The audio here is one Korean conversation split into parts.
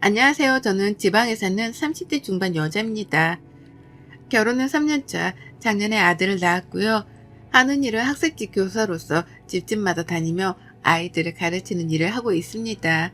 안녕하세요. 저는 지방에 사는 30대 중반 여자입니다. 결혼은 3년차, 작년에 아들을 낳았고요. 하는 일은 학생지 교사로서 집집마다 다니며 아이들을 가르치는 일을 하고 있습니다.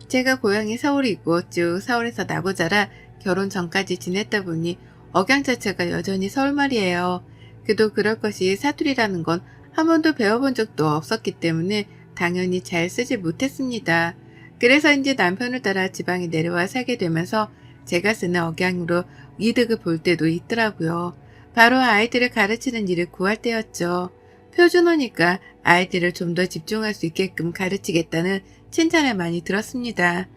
제가 고향이 서울이고 쭉 서울에서 나고 자라 결혼 전까지 지냈다 보니 억양 자체가 여전히 서울말이에요. 그도 그럴 것이 사투리라는 건 한 번도 배워본 적도 없었기 때문에 당연히 잘 쓰지 못했습니다. 그래서인지 남편을 따라 지방에 내려와 살게 되면서 제가 쓰는 억양으로 이득을 볼 때도 있더라고요. 바로 아이들을 가르치는 일을 구할 때였죠. 표준어니까 아이들을 좀 더 집중할 수 있게끔 가르치겠다는 칭찬을 많이 들었습니다.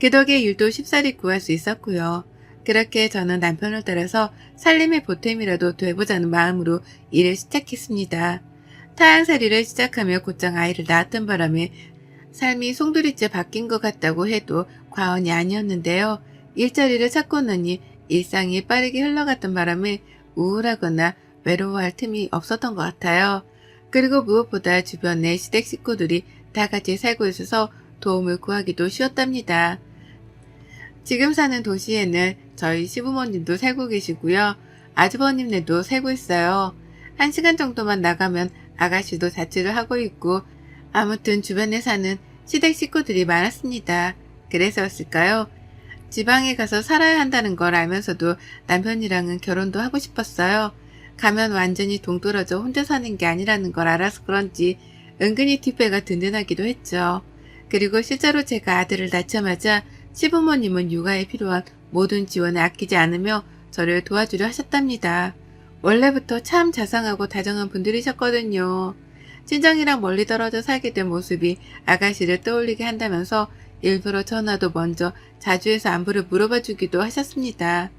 그 덕에 일도 쉽사리 구할 수 있었고요. 그렇게 저는 남편을 따라서 살림의 보탬이라도 돼보자는 마음으로 일을 시작했습니다. 타향살이를 시작하며 곧장 아이를 낳았던 바람에 삶이 송두리째 바뀐 것 같다고 해도 과언이 아니었는데요. 일자리를 찾고 나니 일상이 빠르게 흘러갔던 바람에 우울하거나 외로워할 틈이 없었던 것 같아요. 그리고 무엇보다 주변에 시댁 식구들이 다 같이 살고 있어서 도움을 구하기도 쉬웠답니다. 지금 사는 도시에는 저희 시부모님도 살고 계시고요. 아주버님네도 살고 있어요. 1시간 정도만 나가면 아가씨도 자취를 하고 있고 아무튼 주변에 사는 시댁 식구들이 많았습니다. 그래서였을까요? 지방에 가서 살아야 한다는 걸 알면서도 남편이랑은 결혼도 하고 싶었어요. 가면 완전히 동떨어져 혼자 사는 게 아니라는 걸 알아서 그런지 은근히 뒷배가 든든하기도 했죠. 그리고 실제로 제가 아들을 낳자마자 시부모님은 육아에 필요한 모든 지원을 아끼지 않으며 저를 도와주려 하셨답니다. 원래부터 참 자상하고 다정한 분들이셨거든요. 친정이랑 멀리 떨어져 살게 된 모습이 아가씨를 떠올리게 한다면서 일부러 전화도 먼저 자주 해서 안부를 물어봐 주기도 하셨습니다.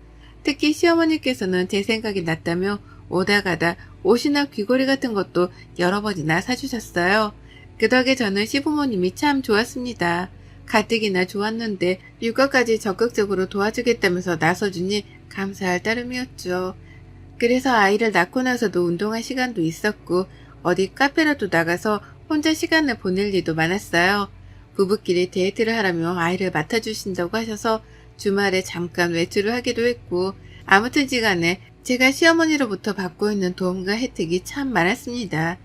특히 시어머니께서는 제 생각이 났다며 오다 가다 옷이나 귀걸이 같은 것도 여러 번이나 사주셨어요. 그 덕에 저는 시부모님이 참 좋았습니다. 가뜩이나 좋았는데 육아까지 적극적으로 도와주겠다면서 나서주니 감사할 따름이었죠. 그래서 아이를 낳고 나서도 운동할 시간도 있었고 어디 카페라도 나가서 혼자 시간을 보낼 일도 많았어요. 부부끼리 데이트를 하라며 아이를 맡아주신다고 하셔서 주말에 잠깐 외출을 하기도 했고 아무튼지간에 제가 시어머니로부터 받고 있는 도움과 혜택이 참 많았습니다.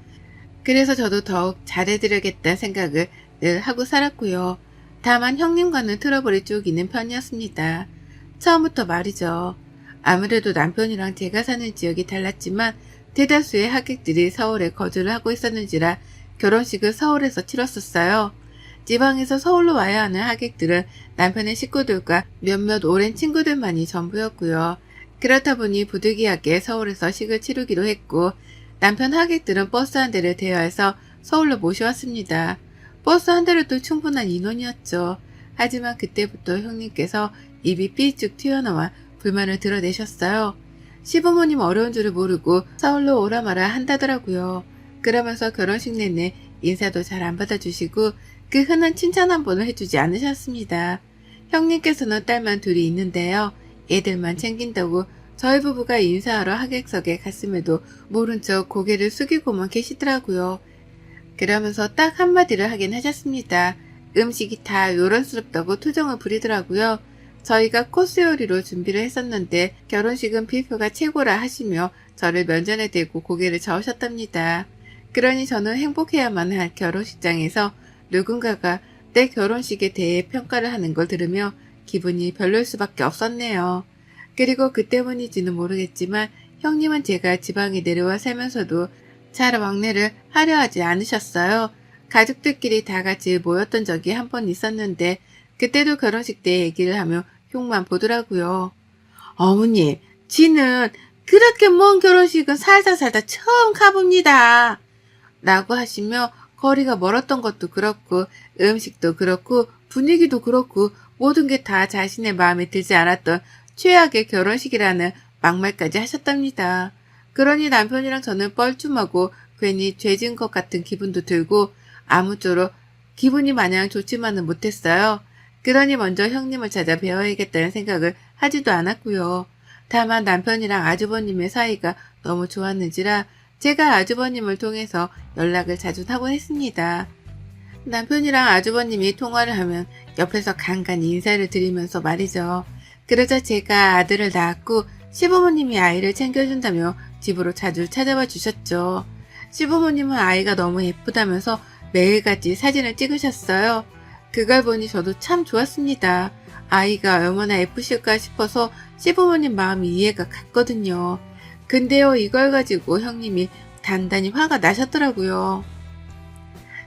그래서 저도 더욱 잘해드려야겠다는 생각을 늘 하고 살았고요. 다만 형님과는 트러블이 쭉 있는 편이었습니다. 처음부터 말이죠. 아무래도 남편이랑 제가 사는 지역이 달랐지만 대다수의 하객들이 서울에 거주를 하고 있었는지라 결혼식을 서울에서 치렀었어요. 지방에서 서울로 와야 하는 하객들은 남편의 식구들과 몇몇 오랜 친구들만이 전부였고요. 그렇다 보니 부득이하게 서울에서 식을 치르기로 했고 남편 하객들은 버스 한 대를 대여해서 서울로 모셔왔습니다. 버스 한 대로도 충분한 인원이었죠. 하지만 그때부터 형님께서 입이 삐쭉 튀어나와 불만을 드러내셨어요. 시부모님 어려운 줄을 모르고 서울로 오라 마라 한다더라고요. 그러면서 결혼식 내내 인사도 잘 안 받아주시고 그 흔한 칭찬 한 번을 해주지 않으셨습니다. 형님께서는 딸만 둘이 있는데요. 애들만 챙긴다고 저희 부부가 인사하러 하객석에 갔음에도 모른 척 고개를 숙이고만 계시더라고요. 그러면서 딱 한마디를 하긴 하셨습니다. 음식이 다 요란스럽다고 투정을 부리더라고요. 저희가 코스 요리로 준비를 했었는데 결혼식은 뷔페가 최고라 하시며 저를 면전에 대고 고개를 저으셨답니다. 그러니 저는 행복해야만 할 결혼식장에서 누군가가 내 결혼식에 대해 평가를 하는 걸 들으며 기분이 별로일 수밖에 없었네요. 그리고 그 때문인지는 모르겠지만 형님은 제가 지방에 내려와 살면서도 잘 왕래를 하려 하지 않으셨어요. 가족들끼리 다 같이 모였던 적이 한 번 있었는데 그때도 결혼식 때 얘기를 하며 흉만 보더라고요. 어머님, 지는 그렇게 먼 결혼식은 살다 처음 가봅니다. 라고 하시며 거리가 멀었던 것도 그렇고 음식도 그렇고 분위기도 그렇고 모든 게 다 자신의 마음에 들지 않았던 최악의 결혼식이라는 막말까지 하셨답니다. 그러니 남편이랑 저는 뻘쭘하고 괜히 죄진 것 같은 기분도 들고 아무쪼록 기분이 마냥 좋지만은 못했어요. 그러니 먼저 형님을 찾아 배워야겠다는 생각을 하지도 않았고요. 다만 남편이랑 아주버님의 사이가 너무 좋았는지라 제가 아주버님을 통해서 연락을 자주 하곤 했습니다. 남편이랑 아주버님이 통화를 하면 옆에서 간간히 인사를 드리면서 말이죠. 그러자 제가 아들을 낳았고 시부모님이 아이를 챙겨준다며 집으로 자주 찾아와 주셨죠. 시부모님은 아이가 너무 예쁘다면서 매일같이 사진을 찍으셨어요. 그걸 보니 저도 참 좋았습니다. 아이가 얼마나 예쁘실까 싶어서 시부모님 마음이 이해가 갔거든요. 근데요, 이걸 가지고 형님이 단단히 화가 나셨더라고요.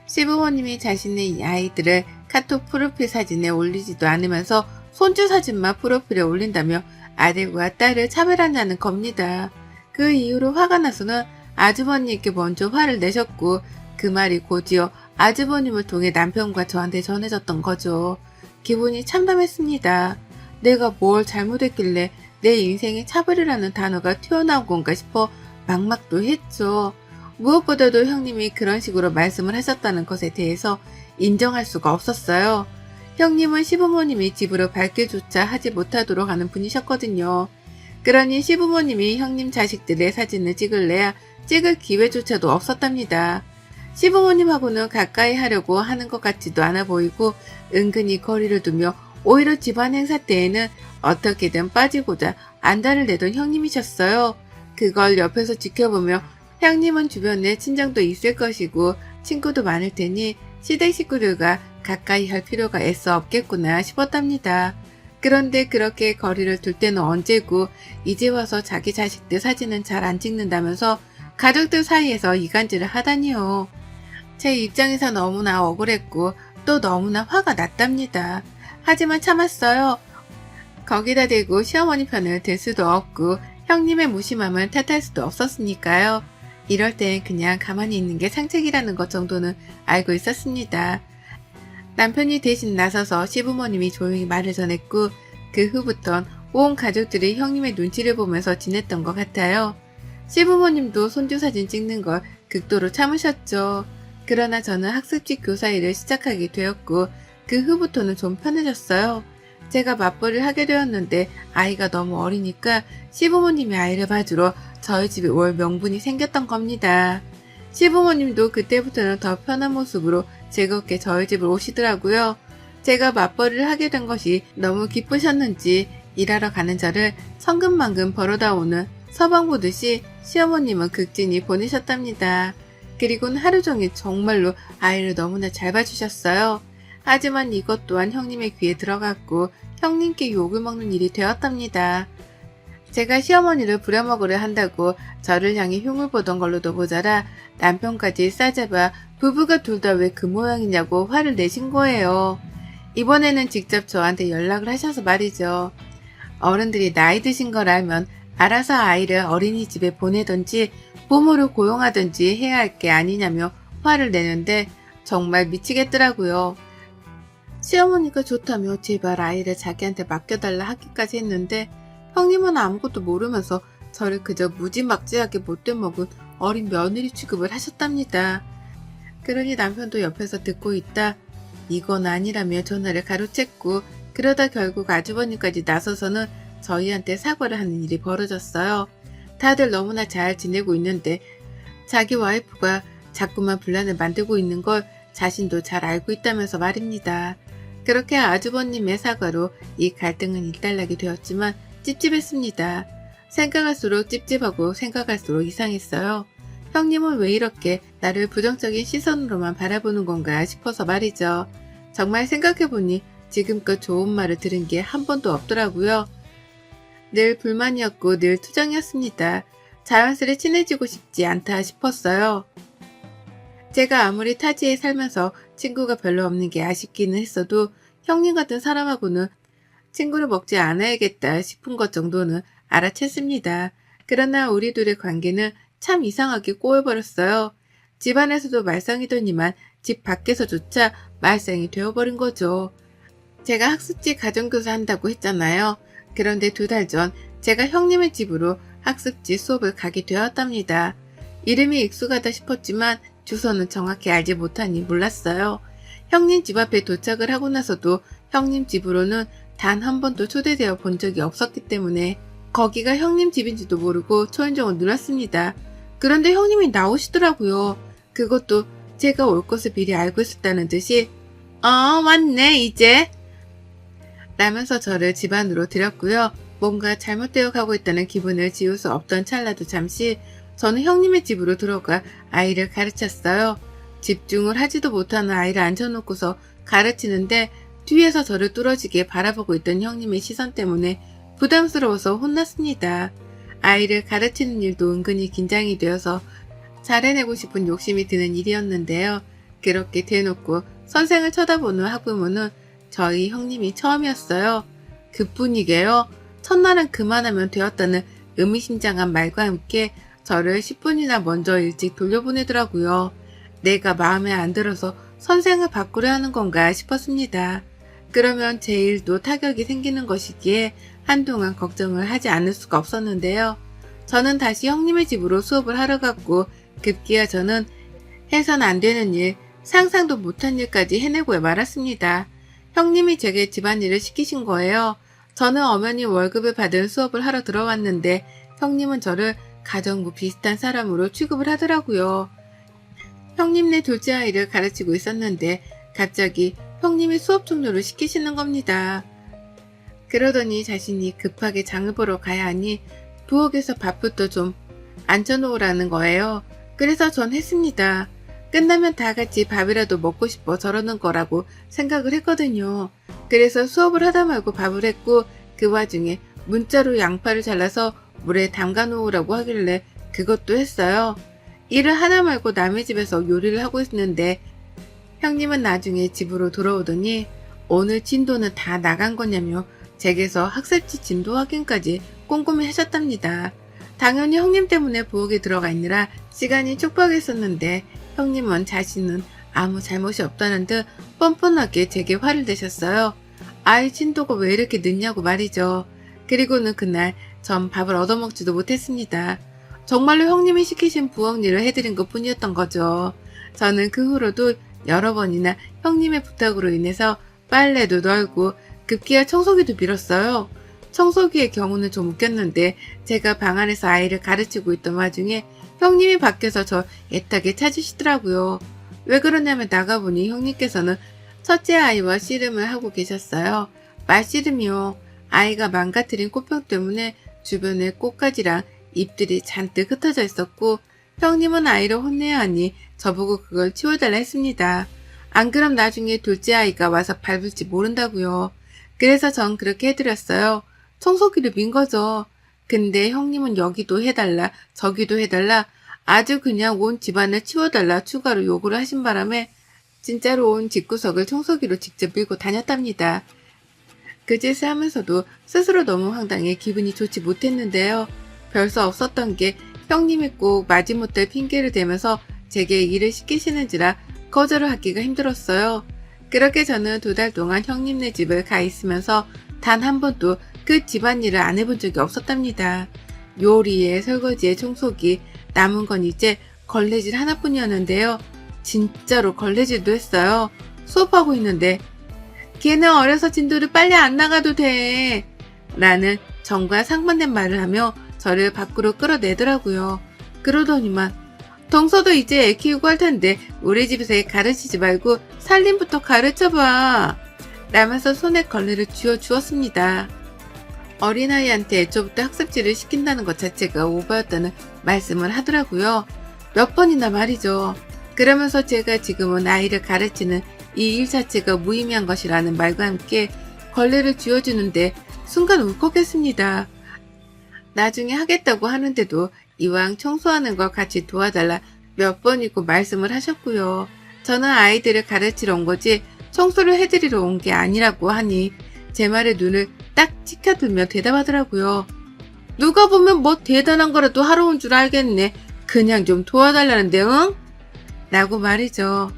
시부모님이 자신의 이 아이들을 카톡 프로필 사진에 올리지도 않으면서 손주 사진만 프로필에 올린다며 아들과 딸을 차별한다는 겁니다. 그 이후로 화가 나서는 아주버님께 먼저 화를 내셨고 그 말이 곧이어 아주버님을 통해 남편과 저한테 전해졌던 거죠. 기분이 참담했습니다. 내가 뭘 잘못했길래 내 인생에 차별이라는 단어가 튀어나온 건가 싶어 막막도 했죠. 무엇보다도 형님이 그런 식으로 말씀을 하셨다는 것에 대해서 인정할 수가 없었어요. 형님은 시부모님이 집으로 밝게조차 하지 못하도록 하는 분이셨거든요. 그러니 시부모님이 형님 자식들의 사진을 찍을래야 찍을 기회조차도 없었답니다. 시부모님하고는 가까이 하려고 하는 것 같지도 않아 보이고 은근히 거리를 두며 오히려 집안 행사 때에는 어떻게든 빠지고자 안달을 내던 형님이셨어요. 그걸 옆에서 지켜보며 형님은 주변에 친정도 있을 것이고 친구도 많을 테니 시댁 식구들과 가까이 할 필요가 애써 없겠구나 싶었답니다. 그런데 그렇게 거리를 둘 때는 언제고 이제 와서 자기 자식들 사진은 잘 안 찍는다면서 가족들 사이에서 이간질을 하다니요. 제 입장에서 너무나 억울했고 또 너무나 화가 났답니다. 하지만 참았어요. 거기다 대고 시어머니 편을 들 수도 없고 형님의 무심함을 탓할 수도 없었으니까요. 이럴 땐 그냥 가만히 있는 게 상책이라는 것 정도는 알고 있었습니다. 남편이 대신 나서서 시부모님이 조용히 말을 전했고 그 후부턴 온 가족들이 형님의 눈치를 보면서 지냈던 것 같아요. 시부모님도 손주 사진 찍는 걸 극도로 참으셨죠. 그러나 저는 학습지 교사 일을 시작하게 되었고 그 후부터는 좀 편해졌어요. 제가 맞벌이를 하게 되었는데 아이가 너무 어리니까 시부모님이 아이를 봐주러 저희 집에 올 명분이 생겼던 겁니다. 시부모님도 그때부터는 더 편한 모습으로 즐겁게 저희 집을 오시더라고요. 제가 맞벌이를 하게 된 것이 너무 기쁘셨는지 일하러 가는 저를 성금만금 벌어다 오는 서방 보듯이 시어머님은 극진히 보내셨답니다. 그리고는 하루 종일 정말로 아이를 너무나 잘 봐주셨어요. 하지만 이것 또한 형님의 귀에 들어갔고 형님께 욕을 먹는 일이 되었답니다. 제가 시어머니를 부려먹으려 한다고 저를 향해 흉을 보던 걸로도 모자라 남편까지 싸잡아 부부가 둘 다 왜 그 모양이냐고 화를 내신 거예요. 이번에는 직접 저한테 연락을 하셔서 말이죠. 어른들이 나이 드신 걸 알면 알아서 아이를 어린이집에 보내든지 부모를 고용하든지 해야 할 게 아니냐며 화를 내는데 정말 미치겠더라고요. 시어머니가 좋다며 제발 아이를 자기한테 맡겨달라 하기까지 했는데 형님은 아무것도 모르면서 저를 그저 무지막지하게 못돼 먹은 어린 며느리 취급을 하셨답니다. 그러니 남편도 옆에서 듣고 있다 이건 아니라며 전화를 가로챘고 그러다 결국 아주버님까지 나서서는 저희한테 사과를 하는 일이 벌어졌어요. 다들 너무나 잘 지내고 있는데 자기 와이프가 자꾸만 분란을 만들고 있는 걸 자신도 잘 알고 있다면서 말입니다. 그렇게 아주버님의 사과로 이 갈등은 일단락이 되었지만 찝찝했습니다. 생각할수록 찝찝하고 생각할수록 이상했어요. 형님은 왜 이렇게 나를 부정적인 시선으로만 바라보는 건가 싶어서 말이죠. 정말 생각해보니 지금껏 좋은 말을 들은 게 한 번도 없더라고요. 늘 불만이었고 늘 투정이었습니다. 자연스레 친해지고 싶지 않다 싶었어요. 제가 아무리 타지에 살면서 친구가 별로 없는 게 아쉽기는 했어도 형님 같은 사람하고는 친구를 먹지 않아야겠다 싶은 것 정도는 알아챘습니다. 그러나 우리 둘의 관계는 참 이상하게 꼬여버렸어요. 집안에서도 말썽이더니만 집 밖에서조차 말썽이 되어버린 거죠. 제가 학습지 가정교사 한다고 했잖아요. 그런데 2달 전 제가 형님의 집으로 학습지 수업을 가게 되었답니다. 이름이 익숙하다 싶었지만 주소는 정확히 알지 못하니 몰랐어요. 형님 집 앞에 도착을 하고 나서도 형님 집으로는 단 한 번도 초대되어 본 적이 없었기 때문에 거기가 형님 집인지도 모르고 초인종을 눌렀습니다. 그런데 형님이 나오시더라고요. 그것도 제가 올 것을 미리 알고 있었다는 듯이 왔네, 이제. 라면서 저를 집 안으로 들였고요. 뭔가 잘못되어 가고 있다는 기분을 지울 수 없던 찰나도 잠시 저는 형님의 집으로 들어가 아이를 가르쳤어요. 집중을 하지도 못하는 아이를 앉혀놓고서 가르치는데 뒤에서 저를 뚫어지게 바라보고 있던 형님의 시선 때문에 부담스러워서 혼났습니다. 아이를 가르치는 일도 은근히 긴장이 되어서 잘해내고 싶은 욕심이 드는 일이었는데요. 그렇게 대놓고 선생을 쳐다보는 학부모는 저희 형님이 처음이었어요. 그뿐이게요. 첫날은 그만하면 되었다는 의미심장한 말과 함께 저를 10분이나 먼저 일찍 돌려보내더라고요. 내가 마음에 안 들어서 선생을 바꾸려 하는 건가 싶었습니다. 그러면 제 일도 타격이 생기는 것이기에 한동안 걱정을 하지 않을 수가 없었는데요. 저는 다시 형님의 집으로 수업을 하러 갔고 급기야 저는 해선 안 되는 일, 상상도 못한 일까지 해내고 말았습니다. 형님이 제게 집안일을 시키신 거예요. 저는 엄연히 월급을 받은 수업을 하러 들어왔는데 형님은 저를 가정부 비슷한 사람으로 취급을 하더라고요. 형님네 둘째 아이를 가르치고 있었는데 갑자기 형님이 수업 종료를 시키시는 겁니다. 그러더니 자신이 급하게 장을 보러 가야 하니 부엌에서 밥부터 좀 앉혀놓으라는 거예요. 그래서 전 했습니다. 끝나면 다 같이 밥이라도 먹고 싶어 저러는 거라고 생각을 했거든요. 그래서 수업을 하다 말고 밥을 했고 그 와중에 문자로 양파를 잘라서 물에 담가 놓으라고 하길래 그것도 했어요. 일을 하나 말고 남의 집에서 요리를 하고 있는데 형님은 나중에 집으로 돌아오더니 오늘 진도는 다 나간 거냐며 제게서 학습지 진도 확인까지 꼼꼼히 하셨답니다. 당연히 형님 때문에 부엌에 들어가 있느라 시간이 촉박했었는데 형님은 자신은 아무 잘못이 없다는 듯 뻔뻔하게 제게 화를 내셨어요. 아이 진도가 왜 이렇게 늦냐고 말이죠. 그리고는 그날 전 밥을 얻어먹지도 못했습니다. 정말로 형님이 시키신 부엌 일을 해드린 것 뿐이었던 거죠. 저는 그 후로도 여러 번이나 형님의 부탁으로 인해서 빨래도 널고 급기야 청소기도 밀었어요. 청소기의 경우는 좀 웃겼는데 제가 방 안에서 아이를 가르치고 있던 와중에 형님이 밖에서 저 애타게 찾으시더라고요. 왜 그러냐면 나가보니 형님께서는 첫째 아이와 씨름을 하고 계셨어요. 말씨름이요. 아이가 망가뜨린 꽃병 때문에 주변에 꽃가지랑 잎들이 잔뜩 흩어져 있었고 형님은 아이를 혼내야 하니 저보고 그걸 치워달라 했습니다. 안 그럼 나중에 둘째 아이가 와서 밟을지 모른다고요. 그래서 전 그렇게 해드렸어요. 청소기를 민 거죠. 근데 형님은 여기도 해달라 저기도 해달라 아주 그냥 온 집안을 치워달라 추가로 요구를 하신 바람에 진짜로 온 집구석을 청소기로 직접 밀고 다녔답니다. 그 짓을 하면서도 스스로 너무 황당해 기분이 좋지 못했는데요. 별 수 없었던 게 형님이 꼭 마지못할 핑계를 대면서 제게 일을 시키시는지라 거절을 하기가 힘들었어요. 그렇게 저는 2달 동안 형님네 집을 가 있으면서 단 한 번도 그 집안일을 안 해본 적이 없었답니다. 요리에 설거지에 청소기, 남은 건 이제 걸레질 하나뿐이었는데요. 진짜로 걸레질도 했어요. 수업하고 있는데 걔는 어려서 진도를 빨리 안 나가도 돼 라는 정과 상반된 말을 하며 저를 밖으로 끌어내더라고요. 그러더니만 동서도 이제 애 키우고 할 텐데 우리 집에서 애 가르치지 말고 살림부터 가르쳐봐 라면서 손에 걸레를 쥐어주었습니다. 어린아이한테 애초부터 학습지를 시킨다는 것 자체가 오바였다는 말씀을 하더라고요. 몇 번이나 말이죠. 그러면서 제가 지금은 아이를 가르치는 이 일 자체가 무의미한 것이라는 말과 함께 걸레를 쥐어주는데 순간 울컥했습니다. 나중에 하겠다고 하는데도 이왕 청소하는 걸 같이 도와달라 몇 번이고 말씀을 하셨고요. 저는 아이들을 가르치러 온 거지 청소를 해드리러 온 게 아니라고 하니 제 말에 눈을 딱 치켜들며 대답하더라고요. 누가 보면 뭐 대단한 거라도 하러 온 줄 알겠네. 그냥 좀 도와달라는데 응? 라고 말이죠.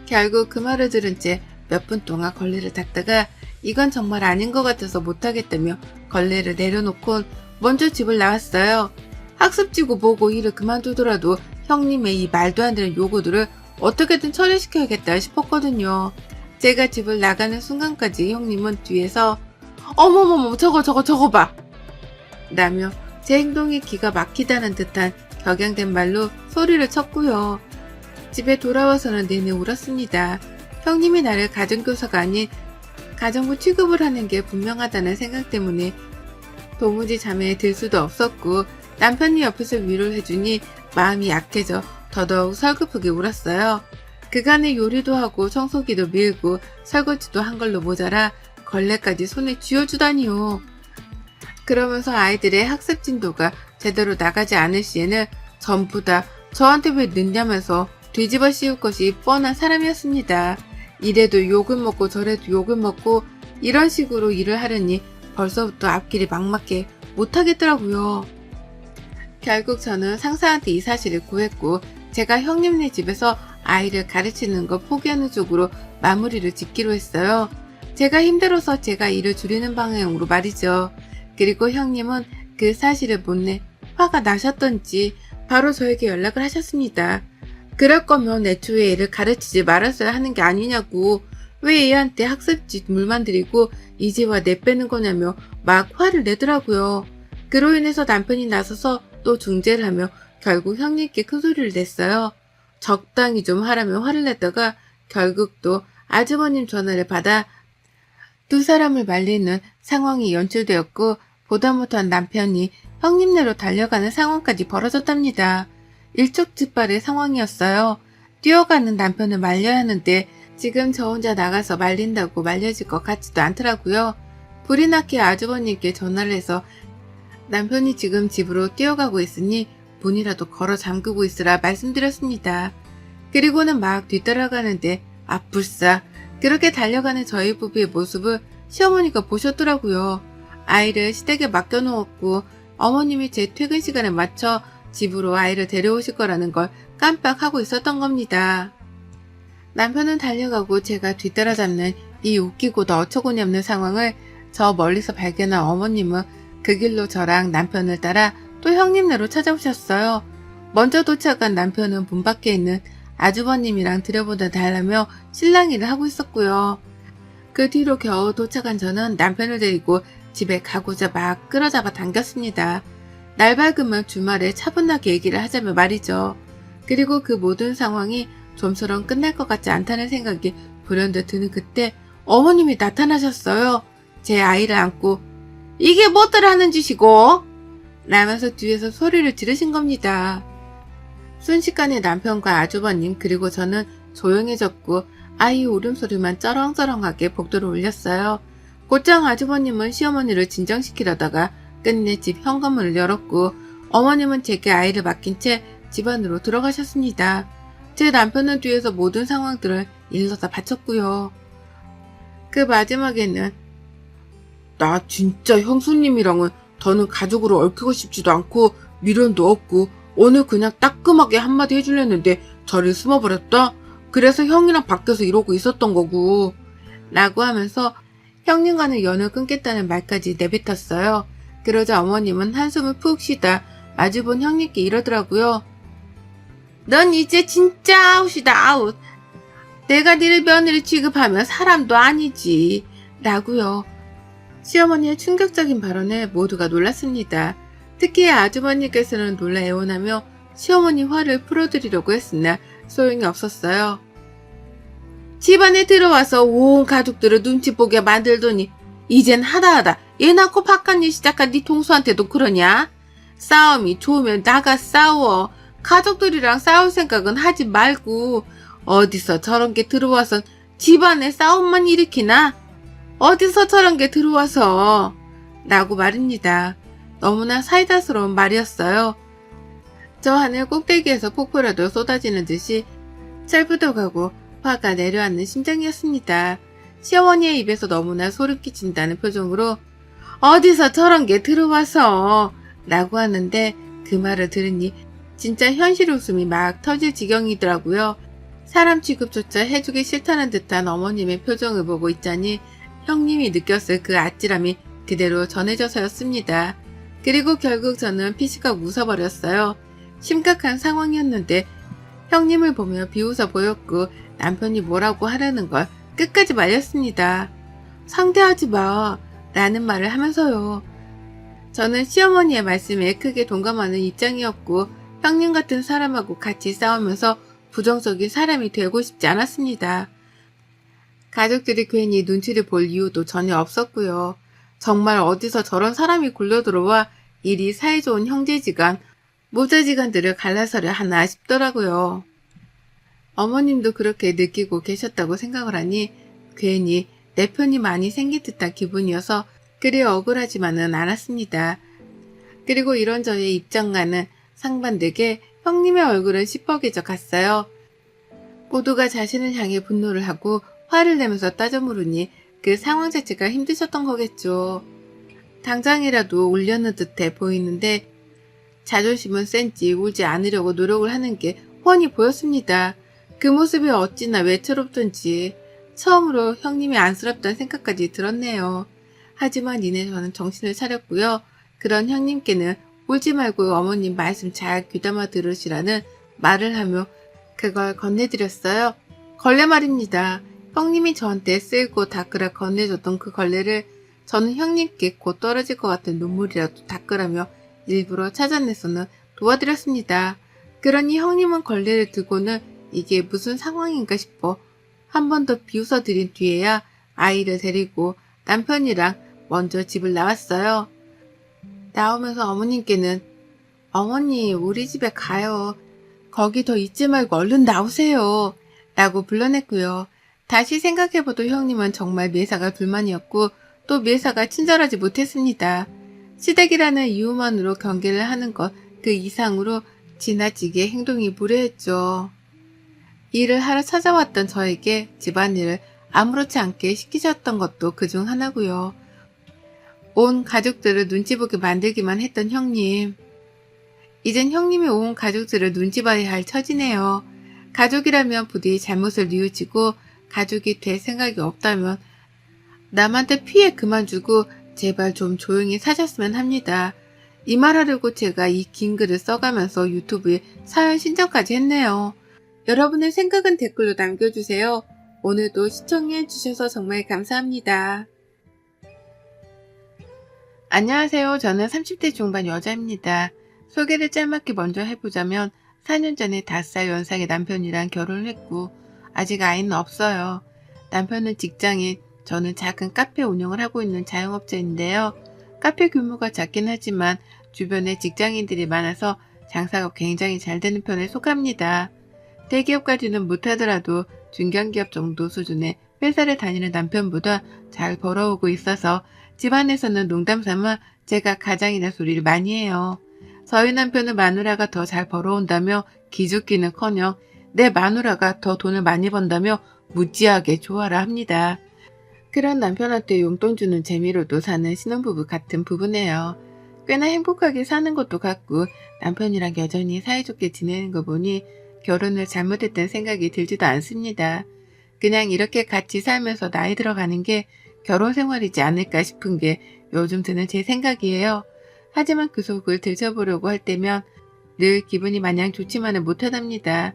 결국 그 말을 들은 채 몇 분 동안 걸레를 닦다가 이건 정말 아닌 것 같아서 못하겠다며 걸레를 내려놓곤 먼저 집을 나왔어요. 학습지고 뭐고 일을 그만두더라도 형님의 이 말도 안 되는 요구들을 어떻게든 처리시켜야겠다 싶었거든요. 제가 집을 나가는 순간까지 형님은 뒤에서 어머머머 저거 봐 라며 제 행동이 기가 막히다는 듯한 격양된 말로 소리를 쳤고요. 집에 돌아와서는 내내 울었습니다. 형님이 나를 가정교사가 아닌 가정부 취급을 하는 게 분명하다는 생각 때문에 도무지 잠에 들 수도 없었고 남편이 옆에서 위로를 해주니 마음이 약해져 더더욱 서글프게 울었어요. 그간의 요리도 하고 청소기도 밀고 설거지도 한 걸로 모자라 걸레까지 손에 쥐어주다니요. 그러면서 아이들의 학습 진도가 제대로 나가지 않을 시에는 전부 다 저한테 왜 늦냐면서 뒤집어 씌울 것이 뻔한 사람이었습니다. 이래도 욕을 먹고 저래도 욕을 먹고 이런 식으로 일을 하려니 벌써부터 앞길이 막막해 못하겠더라고요. 결국 저는 상사한테 이 사실을 고했고 제가 형님네 집에서 아이를 가르치는 거 포기하는 쪽으로 마무리를 짓기로 했어요. 제가 힘들어서 제가 일을 줄이는 방향으로 말이죠. 그리고 형님은 그 사실을 못내 화가 나셨던지 바로 저에게 연락을 하셨습니다. 그럴 거면 애초에 애를 가르치지 말았어야 하는 게 아니냐고, 왜 애한테 학습지 물만 들이고 이제와 내빼는 거냐며 막 화를 내더라고요. 그로 인해서 남편이 나서서 또 중재를 하며 결국 형님께 큰 소리를 냈어요. 적당히 좀 하라며 화를 냈다가 결국 또 아주버님 전화를 받아 두 사람을 말리는 상황이 연출되었고 보다 못한 남편이 형님네로 달려가는 상황까지 벌어졌답니다. 일촉즉발의 상황이었어요. 뛰어가는 남편을 말려야 하는데 지금 저 혼자 나가서 말린다고 말려질 것 같지도 않더라고요. 불이 나게 아주버님께 전화를 해서 남편이 지금 집으로 뛰어가고 있으니 문이라도 걸어 잠그고 있으라 말씀드렸습니다. 그리고는 막 뒤따라가는데 불싸 그렇게 달려가는 저희 부부의 모습을 시어머니가 보셨더라고요. 아이를 시댁에 맡겨놓았고 어머님이 제 퇴근 시간에 맞춰 집으로 아이를 데려오실 거라는 걸 깜빡하고 있었던 겁니다. 남편은 달려가고 제가 뒤따라잡는 이 웃기고도 어처구니 없는 상황을 저 멀리서 발견한 어머님은 그 길로 저랑 남편을 따라 또 형님네로 찾아오셨어요. 먼저 도착한 남편은 문 밖에 있는 아주버님이랑 들여보다 달라며 실랑이를 하고 있었고요. 그 뒤로 겨우 도착한 저는 남편을 데리고 집에 가고자 막 끌어잡아 당겼습니다. 날 밝으면 주말에 차분하게 얘기를 하자며 말이죠. 그리고 그 모든 상황이 좀처럼 끝날 것 같지 않다는 생각이 불현듯 드는 그때 어머님이 나타나셨어요. 제 아이를 안고 이게 뭐들 하는 짓이고? 라면서 뒤에서 소리를 지르신 겁니다. 순식간에 남편과 아주버님 그리고 저는 조용해졌고 아이 울음소리만 쩌렁쩌렁하게 복도로 울렸어요. 곧장 아주버님은 시어머니를 진정시키려다가 끝내 집 현관문을 열었고 어머님은 제게 아이를 맡긴 채 집 안으로 들어가셨습니다. 제 남편은 뒤에서 모든 상황들을 일러다 바쳤고요. 그 마지막에는 나 진짜 형수님이랑은 더는 가족으로 얽히고 싶지도 않고 미련도 없고 오늘 그냥 따끔하게 한마디 해주려는데 저를 숨어버렸다. 그래서 형이랑 밖에서 이러고 있었던 거고 라고 하면서 형님과는 연을 끊겠다는 말까지 내뱉었어요. 그러자 어머님은 한숨을 푹 쉬다 마주본 형님께 이러더라고요. 넌 이제 진짜 아웃이다 아웃. 내가 니를 며느리 취급하면 사람도 아니지 라고요. 시어머니의 충격적인 발언에 모두가 놀랐습니다. 특히 아주버님께서는 놀라 애원하며 시어머니 화를 풀어드리려고 했으나 소용이 없었어요. 집안에 들어와서 온 가족들을 눈치 보게 만들더니 이젠 하다하다 애 낳고 바깥일 시작한 네 동수한테도 그러냐? 싸움이 좋으면 나가 싸워. 가족들이랑 싸울 생각은 하지 말고 어디서 저런 게 들어와선 집안에 싸움만 일으키나? 어디서 저런 게 들어와서 라고 말입니다. 너무나 사이다스러운 말이었어요. 저 하늘 꼭대기에서 폭포라도 쏟아지는 듯이 철부덕하고 화가 내려앉는 심정이었습니다. 시어머니의 입에서 너무나 소름 끼친다는 표정으로 어디서 저런 게 들어와서 라고 하는데 그 말을 들으니 진짜 현실 웃음이 막 터질 지경이더라고요. 사람 취급조차 해주기 싫다는 듯한 어머님의 표정을 보고 있자니 형님이 느꼈을 그 아찔함이 그대로 전해져서였습니다. 그리고 결국 저는 피식하고 웃어버렸어요. 심각한 상황이었는데 형님을 보며 비웃어 보였고 남편이 뭐라고 하라는 걸 끝까지 말렸습니다. 상대하지 마 라는 말을 하면서요. 저는 시어머니의 말씀에 크게 동감하는 입장이었고 형님 같은 사람하고 같이 싸우면서 부정적인 사람이 되고 싶지 않았습니다. 가족들이 괜히 눈치를 볼 이유도 전혀 없었고요. 정말 어디서 저런 사람이 굴러들어와 일이 사이좋은 형제지간, 모자지간들을 갈라서려 하나 싶더라고요. 어머님도 그렇게 느끼고 계셨다고 생각을 하니 괜히 내 편이 많이 생긴 듯한 기분이어서 그리 억울하지만은 않았습니다. 그리고 이런 저의 입장과는 상반되게 형님의 얼굴은 시퍼개져 갔어요. 모두가 자신을 향해 분노를 하고 화를 내면서 따져 물으니 그 상황 자체가 힘드셨던 거겠죠. 당장이라도 울려는 듯해 보이는데 자존심은 센지 울지 않으려고 노력을 하는 게 훤히 보였습니다. 그 모습이 어찌나 외처롭던지 처음으로 형님이 안쓰럽다는 생각까지 들었네요. 하지만 이내 저는 정신을 차렸고요. 그런 형님께는 울지 말고 어머님 말씀 잘 귀담아 들으시라는 말을 하며 그걸 건네드렸어요. 걸레 말입니다. 형님이 저한테 쓸고 닦으라 건네줬던 그 걸레를 저는 형님께 곧 떨어질 것 같은 눈물이라도 닦으라며 일부러 찾아내서는 도와드렸습니다. 그러니 형님은 걸레를 들고는 이게 무슨 상황인가 싶어 한 번 더 비웃어 드린 뒤에야 아이를 데리고 남편이랑 먼저 집을 나왔어요. 나오면서 어머님께는 어머니 우리 집에 가요. 거기 더 있지 말고 얼른 나오세요. 라고 불러냈고요. 다시 생각해봐도 형님은 정말 매사가 불만이었고 또 매사가 친절하지 못했습니다. 시댁이라는 이유만으로 경계를 하는 것 그 이상으로 지나치게 행동이 무례했죠. 일을 하러 찾아왔던 저에게 집안일을 아무렇지 않게 시키셨던 것도 그중 하나고요. 온 가족들을 눈치 보게 만들기만 했던 형님. 이젠 형님이 온 가족들을 눈치 봐야 할 처지네요. 가족이라면 부디 잘못을 뉘우치고 가족이 될 생각이 없다면 남한테 피해 그만 주고 제발 좀 조용히 사셨으면 합니다. 이 말하려고 제가 이 긴 글을 써가면서 유튜브에 사연 신청까지 했네요. 여러분의 생각은 댓글로 남겨주세요. 오늘도 시청해주셔서 정말 감사합니다. 안녕하세요. 저는 30대 중반 여자입니다. 소개를 짤막히 먼저 해보자면 4년 전에 5살 연상의 남편이랑 결혼을 했고 아직 아이는 없어요. 남편은 직장인, 저는 작은 카페 운영을 하고 있는 자영업자인데요. 카페 규모가 작긴 하지만 주변에 직장인들이 많아서 장사가 굉장히 잘 되는 편에 속합니다. 대기업까지는 못하더라도 중견기업 정도 수준의 회사를 다니는 남편보다 잘 벌어오고 있어서 집안에서는 농담삼아 제가 가장이라는 소리를 많이 해요. 저희 남편은 마누라가 더 잘 벌어온다며 기죽기는커녕 내 마누라가 더 돈을 많이 번다며 무지하게 좋아라 합니다. 그런 남편한테 용돈 주는 재미로도 사는 신혼부부 같은 부부네요. 꽤나 행복하게 사는 것도 같고 남편이랑 여전히 사이좋게 지내는 거 보니 결혼을 잘못했다는 생각이 들지도 않습니다. 그냥 이렇게 같이 살면서 나이 들어가는 게 결혼 생활이지 않을까 싶은 게 요즘 드는 제 생각이에요. 하지만 그 속을 들춰보려고 할 때면 늘 기분이 마냥 좋지만은 못하답니다.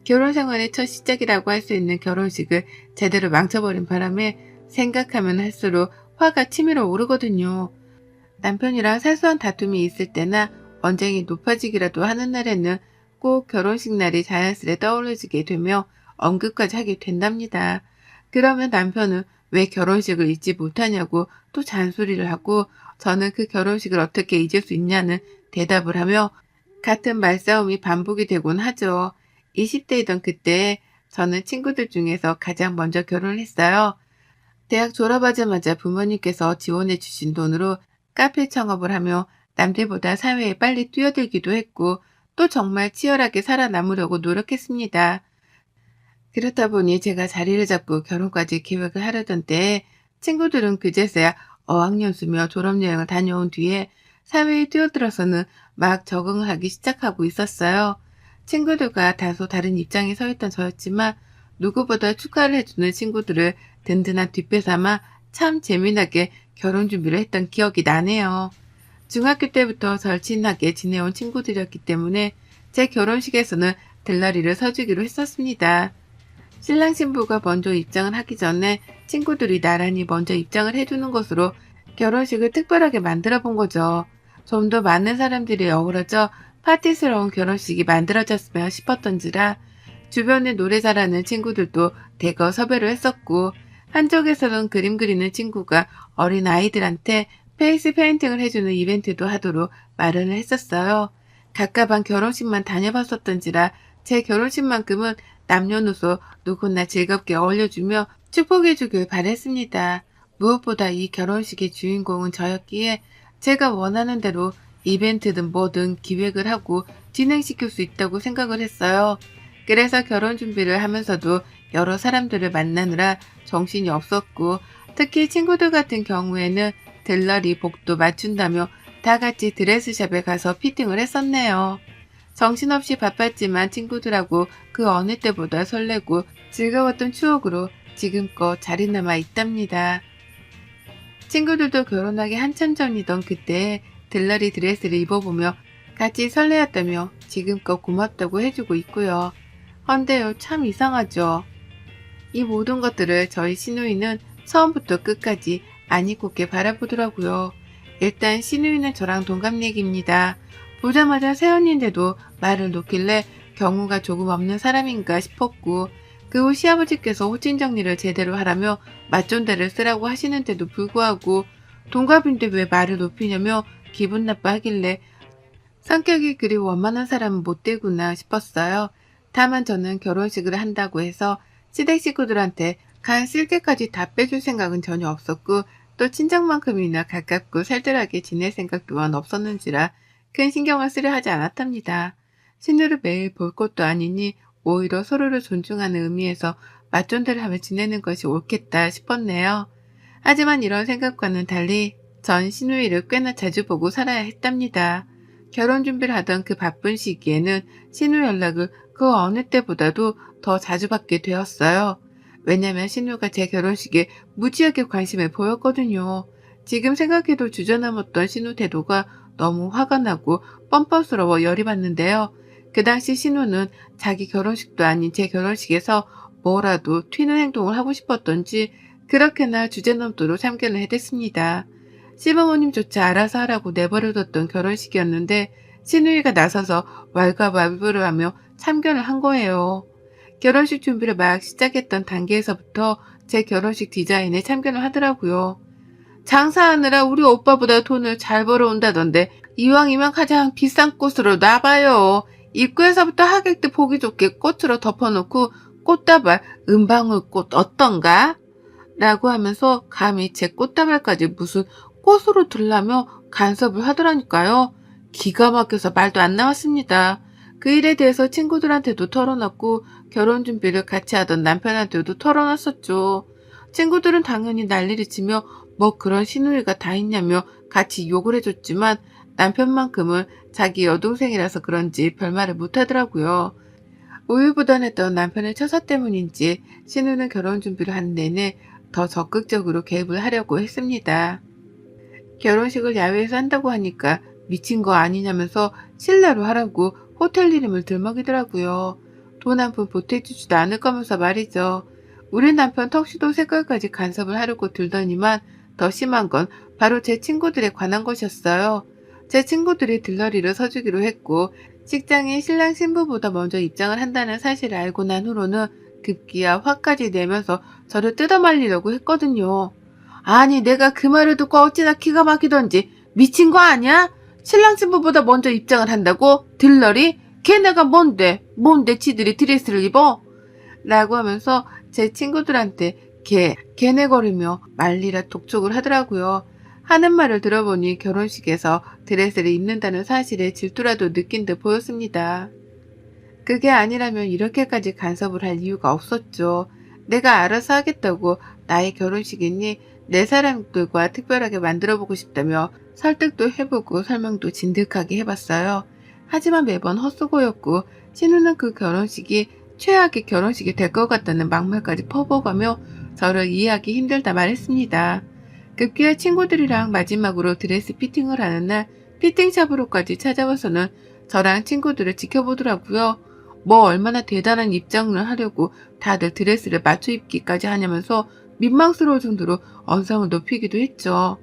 결혼 생활의 첫 시작이라고 할 수 있는 결혼식을 제대로 망쳐버린 바람에 생각하면 할수록 화가 치밀어 오르거든요. 남편이랑 사소한 다툼이 있을 때나 언쟁이 높아지기라도 하는 날에는 꼭 결혼식 날이 자연스레 떠올려지게 되며 언급까지 하게 된답니다. 그러면 남편은 왜 결혼식을 잊지 못하냐고 또 잔소리를 하고 저는 그 결혼식을 어떻게 잊을 수 있냐는 대답을 하며 같은 말싸움이 반복이 되곤 하죠. 20대이던 그때 저는 친구들 중에서 가장 먼저 결혼을 했어요. 대학 졸업하자마자 부모님께서 지원해 주신 돈으로 카페 창업을 하며 남들보다 사회에 빨리 뛰어들기도 했고 또 정말 치열하게 살아남으려고 노력했습니다. 그렇다 보니 제가 자리를 잡고 결혼까지 계획을 하려던 때에 친구들은 그제서야 어학연수며 졸업여행을 다녀온 뒤에 사회에 뛰어들어서는 막 적응하기 시작하고 있었어요. 친구들과 다소 다른 입장에 서 있던 저였지만 누구보다 축하를 해주는 친구들을 든든한 뒷배 삼아 참 재미나게 결혼 준비를 했던 기억이 나네요. 중학교 때부터 절친하게 지내온 친구들이었기 때문에 제 결혼식에서는 들러리를 서주기로 했었습니다. 신랑 신부가 먼저 입장을 하기 전에 친구들이 나란히 먼저 입장을 해주는 것으로 결혼식을 특별하게 만들어 본 거죠. 좀 더 많은 사람들이 어우러져 파티스러운 결혼식이 만들어졌으면 싶었던지라 주변에 노래 잘하는 친구들도 대거 섭외를 했었고 한쪽에서는 그림 그리는 친구가 어린 아이들한테 페이스 페인팅을 해주는 이벤트도 하도록 마련을 했었어요. 갑갑한 결혼식만 다녀봤었던지라 제 결혼식만큼은 남녀노소 누구나 즐겁게 어울려주며 축복해주길 바랬습니다. 무엇보다 이 결혼식의 주인공은 저였기에 제가 원하는 대로 이벤트든 뭐든 기획을 하고 진행시킬 수 있다고 생각을 했어요. 그래서 결혼 준비를 하면서도 여러 사람들을 만나느라 정신이 없었고, 특히 친구들 같은 경우에는 들러리 복도 맞춘다며 다 같이 드레스샵에 가서 피팅을 했었네요. 정신없이 바빴지만 친구들하고 그 어느 때보다 설레고 즐거웠던 추억으로 지금껏 자리 남아 있답니다. 친구들도 결혼하기 한참 전이던 그때 들러리 드레스를 입어보며 같이 설레었다며 지금껏 고맙다고 해주고 있고요. 헌데요, 참 이상하죠. 이 모든 것들을 저희 시누이는 처음부터 끝까지 안 잊고게 바라보더라고요. 일단 시누이는 저랑 동갑내기입니다. 보자마자 새언니인데도 말을 놓길래 경우가 조금 없는 사람인가 싶었고, 그 후 시아버지께서 호칭 정리를 제대로 하라며 맞존대를 쓰라고 하시는데도 불구하고 동갑인데 왜 말을 높이냐며 기분 나빠하길래 성격이 그리 원만한 사람은 못 되구나 싶었어요. 다만 저는 결혼식을 한다고 해서 시댁 식구들한테 간 쓸개까지 다 빼줄 생각은 전혀 없었고, 또 친정만큼이나 가깝고 살뜰하게 지낼 생각 또한 없었는지라 큰 신경을 쓰려 하지 않았답니다. 신우를 매일 볼 것도 아니니 오히려 서로를 존중하는 의미에서 맞존대를 하며 지내는 것이 옳겠다 싶었네요. 하지만 이런 생각과는 달리 전 시누이를 꽤나 자주 보고 살아야 했답니다. 결혼 준비를 하던 그 바쁜 시기에는 시누 연락을 그 어느 때보다도 더 자주 받게 되었어요. 왜냐면 시누가 제 결혼식에 무지하게 관심을 보였거든요. 지금 생각해도 주저넘었던 시누 태도가 너무 화가 나고 뻔뻔스러워 열이 받는데요. 그 당시 신우는 자기 결혼식도 아닌 제 결혼식에서 뭐라도 튀는 행동을 하고 싶었던지 그렇게나 주제넘도록 참견을 해댔습니다. 시부모님조차 알아서 하라고 내버려뒀던 결혼식이었는데 신우이가 나서서 왈가왈부를 하며 참견을 한 거예요. 결혼식 준비를 막 시작했던 단계에서부터 제 결혼식 디자인에 참견을 하더라고요. 장사하느라 우리 오빠보다 돈을 잘 벌어온다던데 이왕이면 가장 비싼 꽃으로 놔봐요. 입구에서부터 하객들 보기 좋게 꽃으로 덮어놓고 꽃다발, 은방울꽃 어떤가? 라고 하면서 감히 제 꽃다발까지 무슨 꽃으로 들라며 간섭을 하더라니까요. 기가 막혀서 말도 안 나왔습니다. 그 일에 대해서 친구들한테도 털어놨고 결혼 준비를 같이 하던 남편한테도 털어놨었죠. 친구들은 당연히 난리를 치며 뭐 그런 시누이가 다 있냐며 같이 욕을 해줬지만 남편만큼은 자기 여동생이라서 그런지 별말을 못하더라고요. 우유부단했던 남편의 처사 때문인지 신우는 결혼 준비를 하는 내내 더 적극적으로 개입을 하려고 했습니다. 결혼식을 야외에서 한다고 하니까 미친 거 아니냐면서 실내로 하라고 호텔 이름을 들먹이더라고요. 돈 한 푼 보태주지도 않을 거면서 말이죠. 우리 남편 턱시도 색깔까지 간섭을 하려고 들더니만 더 심한 건 바로 제 친구들에 관한 것이었어요. 제 친구들이 들러리를 서주기로 했고 식장에 신랑 신부보다 먼저 입장을 한다는 사실을 알고 난 후로는 급기야 화까지 내면서 저를 뜯어말리려고 했거든요. 아니 내가 그 말을 듣고 어찌나 기가 막히던지 미친 거 아니야? 신랑 신부보다 먼저 입장을 한다고? 들러리? 걔네가 뭔데 지들이 드레스를 입어? 라고 하면서 제 친구들한테 걔네거리며 말리라 독촉을 하더라고요. 하는 말을 들어보니 결혼식에서 드레스를 입는다는 사실에 질투라도 느낀 듯 보였습니다. 그게 아니라면 이렇게까지 간섭을 할 이유가 없었죠. 내가 알아서 하겠다고 나의 결혼식이니 내 사람들과 특별하게 만들어보고 싶다며 설득도 해보고 설명도 진득하게 해봤어요. 하지만 매번 헛수고였고 신우는 그 결혼식이 최악의 결혼식이 될 것 같다는 막말까지 퍼부어가며 저를 이해하기 힘들다 말했습니다. 급기야 친구들이랑 마지막으로 드레스 피팅을 하는 날 피팅샵으로까지 찾아와서는 저랑 친구들을 지켜보더라고요. 뭐 얼마나 대단한 입장을 하려고 다들 드레스를 맞춰 입기까지 하냐면서 민망스러울 정도로 언성을 높이기도 했죠.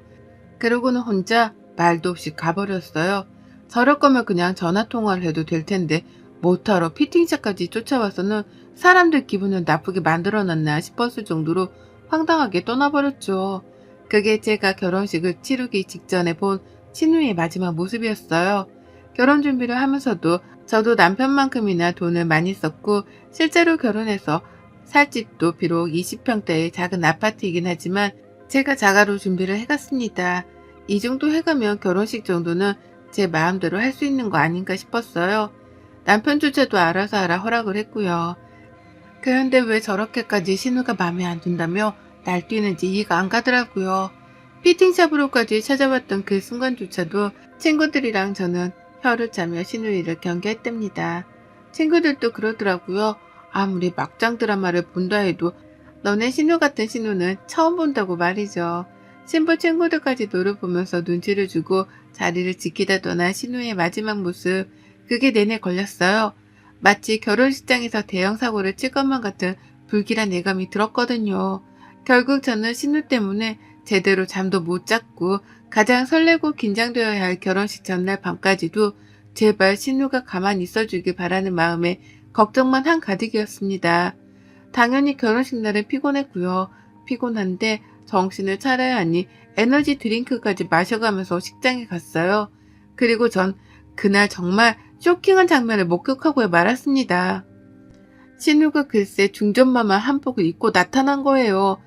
그러고는 혼자 말도 없이 가버렸어요. 저럴 거면 그냥 전화통화를 해도 될 텐데 못하러 피팅샵까지 쫓아와서는 사람들 기분을 나쁘게 만들어놨나 싶었을 정도로 황당하게 떠나버렸죠. 그게 제가 결혼식을 치르기 직전에 본 신우의 마지막 모습이었어요. 결혼 준비를 하면서도 저도 남편만큼이나 돈을 많이 썼고 실제로 결혼해서 살 집도 비록 20평대의 작은 아파트이긴 하지만 제가 자가로 준비를 해갔습니다. 이 정도 해가면 결혼식 정도는 제 마음대로 할 수 있는 거 아닌가 싶었어요. 남편조차도 알아서 하라 허락을 했고요. 그런데 왜 저렇게까지 신우가 마음에 안 든다며 날뛰는지 이해가 안 가더라고요. 피팅샵으로까지 찾아왔던 그 순간조차도 친구들이랑 저는 혀를 짜며 신우이를 경계했답니다. 친구들도 그러더라고요. 아무리 막장 드라마를 본다 해도 너네 신우 같은 신우는 처음 본다고 말이죠. 신부 친구들까지 노려보면서 눈치를 주고 자리를 지키다 떠난 신우의 마지막 모습, 그게 내내 걸렸어요. 마치 결혼식장에서 대형 사고를 칠 것만 같은 불길한 예감이 들었거든요. 결국 저는 신우 때문에 제대로 잠도 못 잤고 가장 설레고 긴장되어야 할 결혼식 전날 밤까지도 제발 신우가 가만히 있어주길 바라는 마음에 걱정만 한가득이었습니다. 당연히 결혼식 날은 피곤했고요. 피곤한데 정신을 차려야 하니 에너지 드링크까지 마셔가면서 식장에 갔어요. 그리고 전 그날 정말 쇼킹한 장면을 목격하고 말았습니다. 신우가 글쎄 중전마마 한복을 입고 나타난 거예요.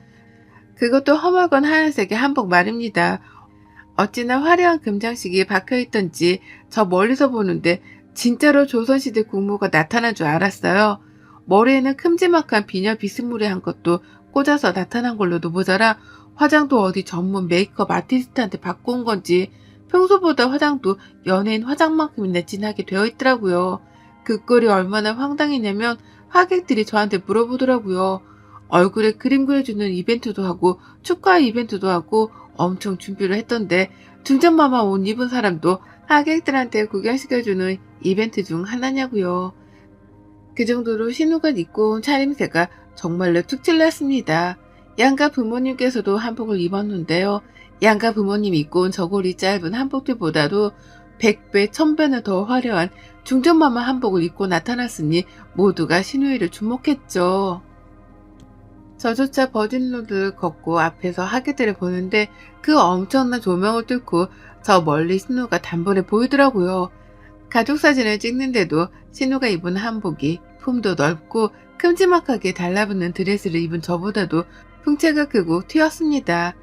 그것도 허물건 하얀색의 한복 말입니다. 어찌나 화려한 금장식이 박혀있던지 저 멀리서 보는데 진짜로 조선시대 국모가 나타난 줄 알았어요. 머리에는 큼지막한 비녀 비스무리한 것도 꽂아서 나타난 걸로도 모자라 화장도 어디 전문 메이크업 아티스트한테 받고 온 건지 평소보다 화장도 연예인 화장만큼이나 진하게 되어 있더라고요. 그 꼴이 얼마나 황당했냐면 하객들이 저한테 물어보더라고요. 얼굴에 그림 그려주는 이벤트도 하고 축하 이벤트도 하고 엄청 준비를 했던데 중전마마 옷 입은 사람도 하객들한테 구경시켜주는 이벤트 중 하나냐고요. 그 정도로 신우가 입고 온 차림새가 정말로 특출났습니다. 양가 부모님께서도 한복을 입었는데요. 양가 부모님이 입고 온 저고리 짧은 한복들보다도 100배, 1000배는 더 화려한 중전마마 한복을 입고 나타났으니 모두가 신우이를 주목했죠. 저조차 버진로드를 걷고 앞에서 하객들을 보는데 그 엄청난 조명을 뚫고 저 멀리 신우가 단번에 보이더라고요. 가족 사진을 찍는데도 신우가 입은 한복이 품도 넓고 큼지막하게 달라붙는 드레스를 입은 저보다도 풍채가 크고 튀었습니다.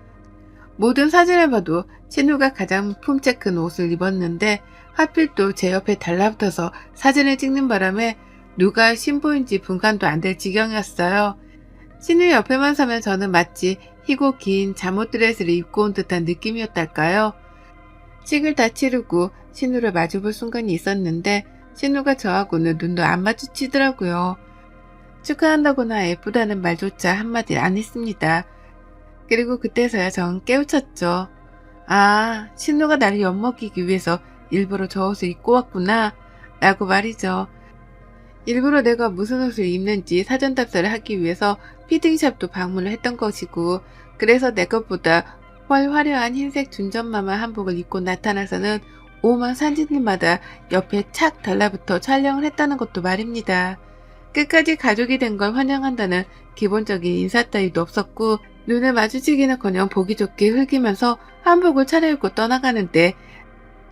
모든 사진을 봐도 신우가 가장 품체 큰 옷을 입었는데 하필 또 제 옆에 달라붙어서 사진을 찍는 바람에 누가 신부인지 분간도 안 될 지경이었어요. 신우 옆에만 서면 저는 마치 희고 긴 잠옷 드레스를 입고 온 듯한 느낌이었달까요. 식을 다 치르고 신우를 마주볼 순간이 있었는데 신우가 저하고는 눈도 안 마주치더라고요. 축하한다거나 예쁘다는 말조차 한마디 안 했습니다. 그리고 그때서야 전 깨우쳤죠. 아, 신우가 나를 엿먹이기 위해서 일부러 저 옷을 입고 왔구나 라고 말이죠. 일부러 내가 무슨 옷을 입는지 사전 답사를 하기 위해서 피팅샵도 방문을 했던 것이고 그래서 내 것보다 훨 화려한 흰색 중전마마 한복을 입고 나타나서는 오만 산지들마다 옆에 착 달라붙어 촬영을 했다는 것도 말입니다. 끝까지 가족이 된 걸 환영한다는 기본적인 인사 따위도 없었고 눈을 마주치기는커녕 보기 좋게 흘기면서 한복을 차려입고 떠나가는데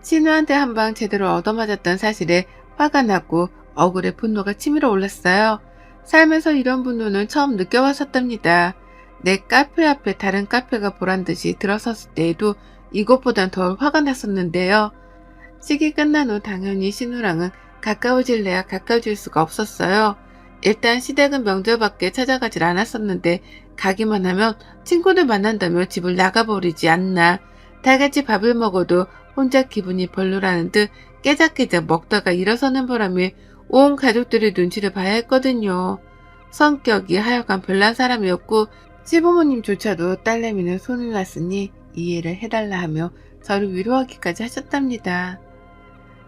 신우한테 한 방 제대로 얻어맞았던 사실에 화가 나고 억울해 분노가 치밀어 올랐어요. 살면서 이런 분노는 처음 느껴봤었답니다. 내 카페 앞에 다른 카페가 보란듯이 들어섰을 때에도 이것보단 더 화가 났었는데요. 식이 끝난 후 당연히 신우랑은 가까워질래야 가까워질 수가 없었어요. 일단 시댁은 명절밖에 찾아가질 않았었는데 가기만 하면 친구들 만난다며 집을 나가버리지 않나. 다같이 밥을 먹어도 혼자 기분이 별로라는 듯 깨작깨작 먹다가 일어서는 바람에 온 가족들의 눈치를 봐야 했거든요. 성격이 하여간 별난 사람이었고 시부모님조차도 딸내미는 손을 놨으니 이해를 해달라 하며 저를 위로하기까지 하셨답니다.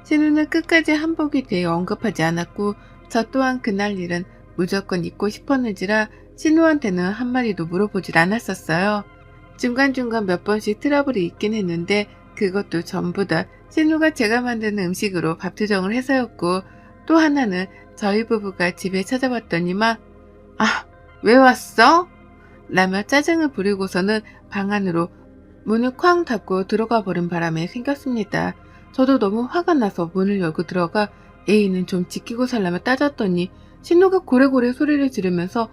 신우는 끝까지 한복에 대해 언급하지 않았고 저 또한 그날 일은 무조건 입고 싶었는지라 신우한테는 한마디도 물어보질 않았었어요. 중간중간 몇 번씩 트러블이 있긴 했는데 그것도 전부 다 신우가 제가 만드는 음식으로 밥 투정을 해서였고 또 하나는 저희 부부가 집에 찾아왔더니만 아, 왜 왔어? 라며 짜증을 부리고서는 방 안으로 문을 쾅 닫고 들어가 버린 바람에 생겼습니다. 저도 너무 화가 나서 문을 열고 들어가 A는 좀 지키고 살라며 따졌더니 신우가 고래고래 소리를 지르면서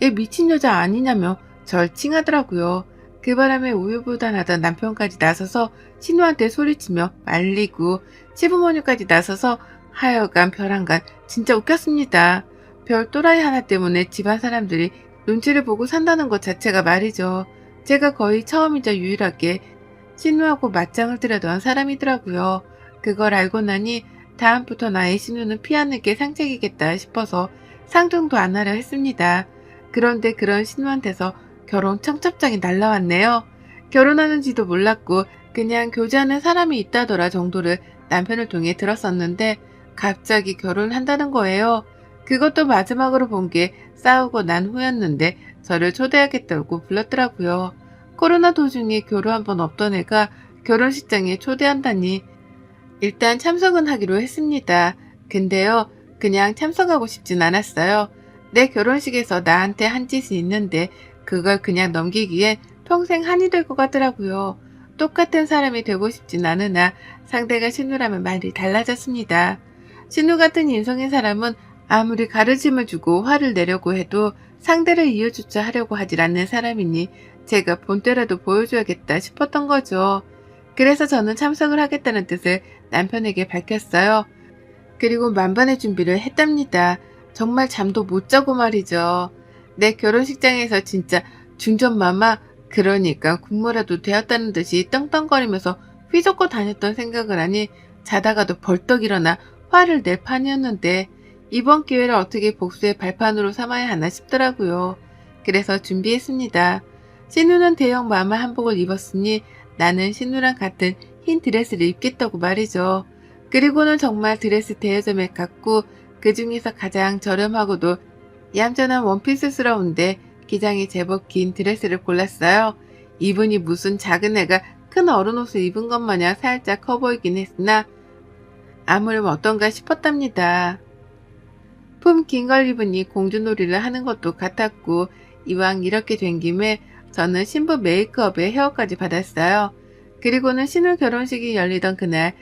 얘 미친 여자 아니냐며 절 칭하더라고요. 그 바람에 우유부단하던 남편까지 나서서 신우한테 소리치며 말리고 시부모님까지 나서서 하여간 별한간 진짜 웃겼습니다. 별 또라이 하나 때문에 집안 사람들이 눈치를 보고 산다는 것 자체가 말이죠. 제가 거의 처음이자 유일하게 신우하고 맞짱을 뜨려던 사람이더라고요. 그걸 알고 나니 다음부터 나의 신우는 피하는 게 상책이겠다 싶어서 상종도 안 하려 했습니다. 그런데 그런 신우한테서 결혼 청첩장이 날라왔네요. 결혼하는지도 몰랐고 그냥 교제하는 사람이 있다더라 정도를 남편을 통해 들었었는데 갑자기 결혼한다는 거예요. 그것도 마지막으로 본 게 싸우고 난 후였는데 저를 초대하겠다고 불렀더라고요. 코로나 도중에 결혼 한 번 없던 애가 결혼식장에 초대한다니 일단 참석은 하기로 했습니다. 근데요, 그냥 참석하고 싶진 않았어요. 내 결혼식에서 나한테 한 짓이 있는데 그걸 그냥 넘기기엔 평생 한이 될 것 같더라고요. 똑같은 사람이 되고 싶진 않으나 상대가 신우라면 말이 달라졌습니다. 신우 같은 인성의 사람은 아무리 가르침을 주고 화를 내려고 해도 상대를 이어주자 하려고 하질 않는 사람이니 제가 본때라도 보여줘야겠다 싶었던 거죠. 그래서 저는 참석을 하겠다는 뜻을 남편에게 밝혔어요. 그리고 만반의 준비를 했답니다. 정말 잠도 못 자고 말이죠. 내 결혼식장에서 진짜 중전마마 그러니까 국모라도 되었다는 듯이 떵떵거리면서 휘젓고 다녔던 생각을 하니 자다가도 벌떡 일어나 화를 낼 판이었는데 이번 기회를 어떻게 복수의 발판으로 삼아야 하나 싶더라고요. 그래서 준비했습니다. 신우는 대형 마마 한복을 입었으니 나는 신우랑 같은 흰 드레스를 입겠다고 말이죠. 그리고는 정말 드레스 대여점에 갔고 그 중에서 가장 저렴하고도 얌전한 원피스스러운데 기장이 제법 긴 드레스를 골랐어요. 이분이 무슨 작은 애가 큰 어른 옷을 입은 것 마냥 살짝 커 보이긴 했으나 아무렴 어떤가 싶었답니다. 품 긴 걸 입으니 공주놀이를 하는 것도 같았고 이왕 이렇게 된 김에 저는 신부 메이크업에 헤어까지 받았어요. 그리고는 신우 결혼식이 열리던 그날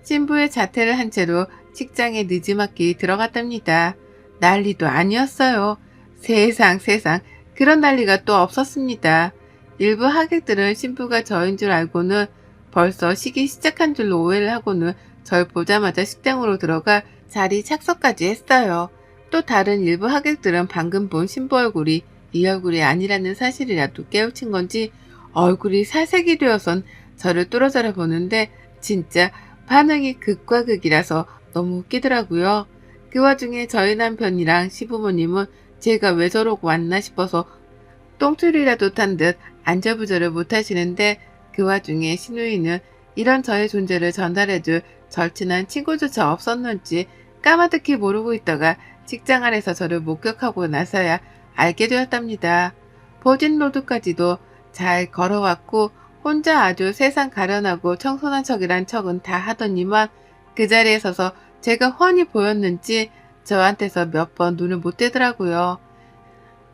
신부의 자태를 한 채로 식장에 늦지막히 들어갔답니다. 난리도 아니었어요. 세상 그런 난리가 또 없었습니다. 일부 하객들은 신부가 저인 줄 알고는 벌써 식이 시작한 줄로 오해를 하고는 절 보자마자 식당으로 들어가 자리 착석까지 했어요. 또 다른 일부 하객들은 방금 본 신부 얼굴이 이 얼굴이 아니라는 사실이라도 깨우친 건지 얼굴이 살색이 되어선 저를 뚫어져라 보는데 진짜 반응이 극과 극이라서 너무 웃기더라고요. 그 와중에 저희 남편이랑 시부모님은 제가 왜 저러고 왔나 싶어서 똥줄이라도 탄 듯 안절부절을 못하시는데 그 와중에 신우이는 이런 저의 존재를 전달해줄 절친한 친구조차 없었는지 까마득히 모르고 있다가 직장 안에서 저를 목격하고 나서야 알게 되었답니다. 버진로드까지도 잘 걸어왔고 혼자 아주 세상 가련하고 청순한 척이란 척은 다 하더니만 그 자리에 서서 제가 훤히 보였는지 저한테서 몇 번 눈을 못 떼더라고요.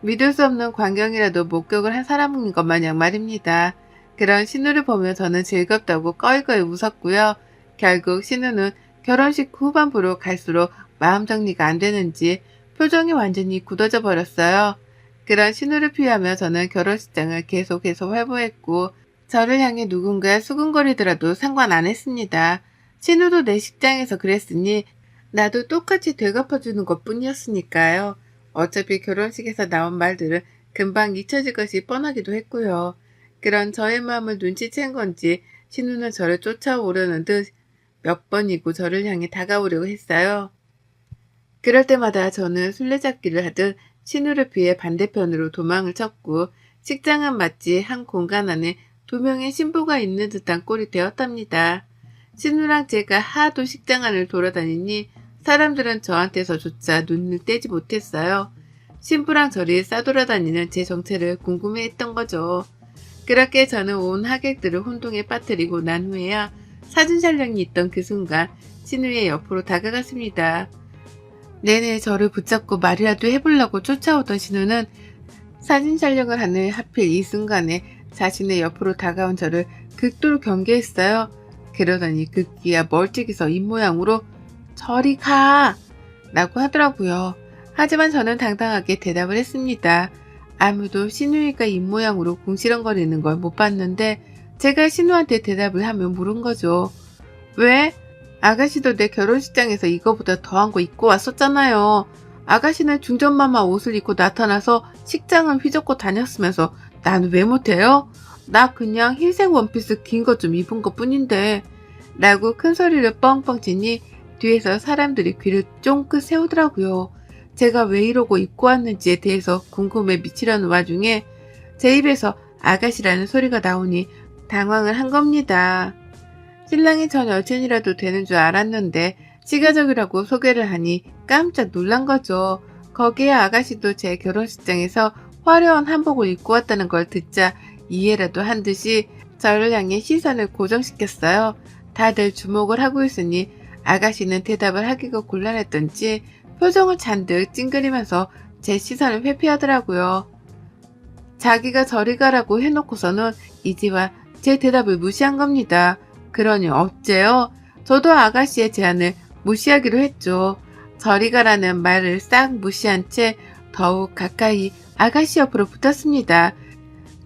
믿을 수 없는 광경이라도 목격을 한 사람인 것 마냥 말입니다. 그런 신우를 보며 저는 즐겁다고 꺼이꺼이 웃었고요. 결국 신우는 결혼식 후반부로 갈수록 마음 정리가 안 되는지 표정이 완전히 굳어져 버렸어요. 그런 신우를 피하며 저는 결혼식장을 계속해서 활보했고 저를 향해 누군가 수근거리더라도 상관 안 했습니다. 신우도 내 식장에서 그랬으니 나도 똑같이 되갚아주는 것뿐이었으니까요. 어차피 결혼식에서 나온 말들은 금방 잊혀질 것이 뻔하기도 했고요. 그런 저의 마음을 눈치챈 건지 신우는 저를 쫓아오려는 듯 몇 번이고 저를 향해 다가오려고 했어요. 그럴 때마다 저는 술래잡기를 하듯 신우를 피해 반대편으로 도망을 쳤고 식장은 마치 한 공간 안에 두 명의 신부가 있는 듯한 꼴이 되었답니다. 신우랑 제가 하도 식장 안을 돌아다니니 사람들은 저한테서조차 눈을 떼지 못했어요. 신부랑 저리 싸돌아다니는 제 정체를 궁금해했던 거죠. 그렇게 저는 온 하객들을 혼동에 빠뜨리고 난 후에야 사진 촬영이 있던 그 순간 신우의 옆으로 다가갔습니다. 내내 저를 붙잡고 말이라도 해보려고 쫓아오던 신우는 사진 촬영을 하는 하필 이 순간에 자신의 옆으로 다가온 저를 극도로 경계했어요. 그러더니 급기야 멀찍이서 입모양으로 저리 가! 라고 하더라고요. 하지만 저는 당당하게 대답을 했습니다. 아무도 신우이가 입모양으로 궁시렁거리는 걸 못 봤는데 제가 신우한테 대답을 하며 물은 거죠. 왜? 아가씨도 내 결혼식장에서 이거보다 더한 거 입고 왔었잖아요. 아가씨는 중전마마 옷을 입고 나타나서 식장은 휘젓고 다녔으면서 나는 왜 못해요? 나 그냥 흰색 원피스 긴 거 좀 입은 것 뿐인데 라고 큰 소리를 뻥뻥 치니 뒤에서 사람들이 귀를 쫑긋 세우더라고요. 제가 왜 이러고 입고 왔는지에 대해서 궁금해 미치려는 와중에 제 입에서 아가씨라는 소리가 나오니 당황을 한 겁니다. 신랑이 전 여친이라도 되는 줄 알았는데 시가족이라고 소개를 하니 깜짝 놀란 거죠. 거기에 아가씨도 제 결혼식장에서 화려한 한복을 입고 왔다는 걸 듣자 이해라도 한 듯이 저를 향해 시선을 고정시켰어요. 다들 주목을 하고 있으니 아가씨는 대답을 하기가 곤란했던지 표정을 잔뜩 찡그리면서 제 시선을 회피하더라고요. 자기가 저리 가라고 해놓고서는 이제와 제 대답을 무시한 겁니다. 그러니 어째요? 저도 아가씨의 제안을 무시하기로 했죠. 저리 가라는 말을 싹 무시한 채 더욱 가까이 아가씨 옆으로 붙었습니다.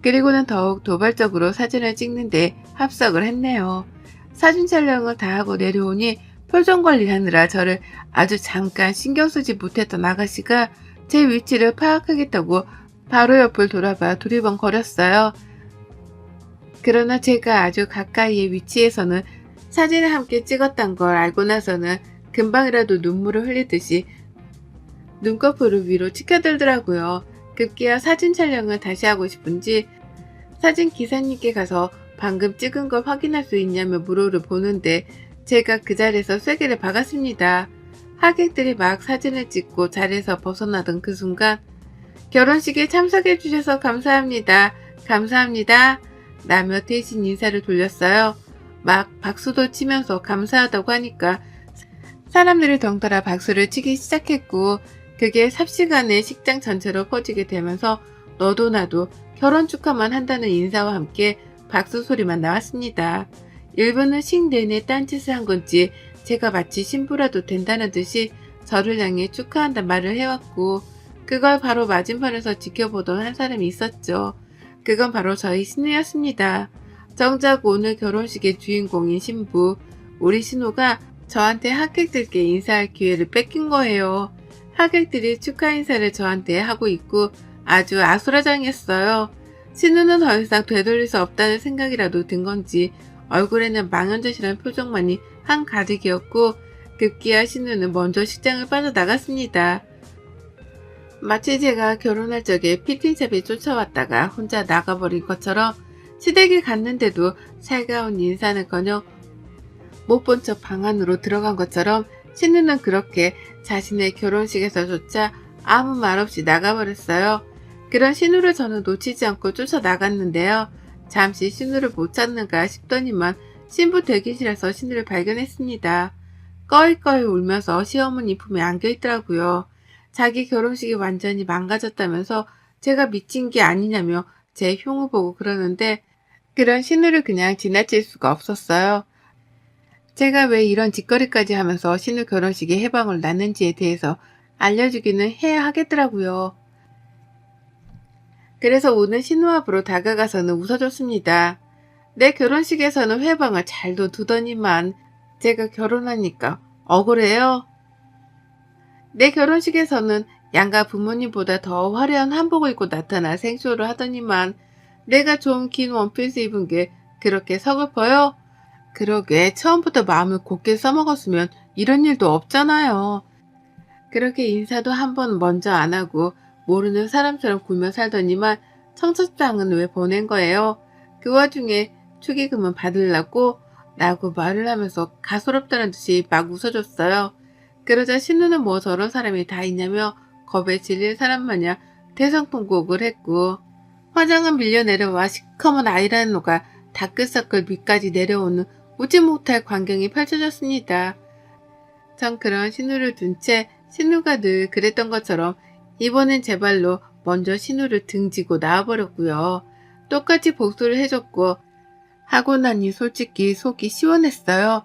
그리고는 더욱 도발적으로 사진을 찍는데 합석을 했네요. 사진 촬영을 다 하고 내려오니 표정 관리하느라 저를 아주 잠깐 신경 쓰지 못했던 아가씨가 제 위치를 파악하겠다고 바로 옆을 돌아봐 두리번거렸어요. 그러나 제가 아주 가까이의 위치에서는 사진을 함께 찍었단 걸 알고 나서는 금방이라도 눈물을 흘리듯이 눈꺼풀을 위로 치켜들더라고요. 급기야 사진 촬영을 다시 하고 싶은지 사진 기사님께 가서 방금 찍은 걸 확인할 수 있냐며 물어를 보는데 제가 그 자리에서 쐐기를 박았습니다. 하객들이 막 사진을 찍고 자리에서 벗어나던 그 순간 결혼식에 참석해 주셔서 감사합니다. 감사합니다. 라며 대신 인사를 돌렸어요. 막 박수도 치면서 감사하다고 하니까 사람들이 덩달아 박수를 치기 시작했고 그게 삽시간에 식장 전체로 퍼지게 되면서 너도 나도 결혼 축하만 한다는 인사와 함께 박수 소리만 나왔습니다. 일부는 식 내내 딴짓을 한 건지 제가 마치 신부라도 된다는 듯이 저를 향해 축하한다 말을 해왔고 그걸 바로 맞은편에서 지켜보던 한 사람이 있었죠. 그건 바로 저희 신우였습니다. 정작 오늘 결혼식의 주인공인 신부, 우리 신우가 저한테 하객들께 인사할 기회를 뺏긴 거예요. 하객들이 축하 인사를 저한테 하고 있고 아주 아수라장이었어요. 신우는 더 이상 되돌릴 수 없다는 생각이라도 든 건지 얼굴에는 망연자실한 표정만이 한가득이었고 급기야 신우는 먼저 식장을 빠져나갔습니다. 마치 제가 결혼할 적에 피팅샵에 쫓아왔다가 혼자 나가버린 것처럼 시댁에 갔는데도 살가운 인사는커녕 못 본 척 방 안으로 들어간 것처럼 신우는 그렇게 자신의 결혼식에서조차 아무 말 없이 나가버렸어요. 그런 신우를 저는 놓치지 않고 쫓아나갔는데요. 잠시 신우를 못 찾는가 싶더니만 신부 대기실에서 신우를 발견했습니다. 꺼이꺼이 울면서 시어머니 품에 안겨있더라고요. 자기 결혼식이 완전히 망가졌다면서 제가 미친 게 아니냐며 제 흉을 보고 그러는데 그런 신우를 그냥 지나칠 수가 없었어요. 제가 왜 이런 짓거리까지 하면서 신우 결혼식에 해방을 났는지에 대해서 알려주기는 해야 하겠더라고요. 그래서 오늘 신우 앞으로 다가가서는 웃어줬습니다. 내 결혼식에서는 회방을 잘도 두더니만 제가 결혼하니까 억울해요. 내 결혼식에서는 양가 부모님보다 더 화려한 한복을 입고 나타나 생쇼를 하더니만 내가 좀 긴 원피스 입은 게 그렇게 서글퍼요? 그러게 처음부터 마음을 곱게 써먹었으면 이런 일도 없잖아요. 그렇게 인사도 한번 먼저 안 하고 모르는 사람처럼 굴며 살더니만 청첩장은 왜 보낸 거예요? 그 와중에 축의금은 받으려고? 라고 말을 하면서 가소롭다는 듯이 막 웃어줬어요. 그러자 신우는 뭐 저런 사람이 다 있냐며 겁에 질릴 사람 마냥 대성통곡을 했고 화장은 밀려 내려와 시커먼 아이라노가 다크서클 밑까지 내려오는 웃지 못할 광경이 펼쳐졌습니다. 전 그런 신우를 둔 채 신우가 늘 그랬던 것처럼 이번엔 제 발로 먼저 신우를 등지고 나와버렸고요. 똑같이 복수를 해줬고 하고 나니 솔직히 속이 시원했어요.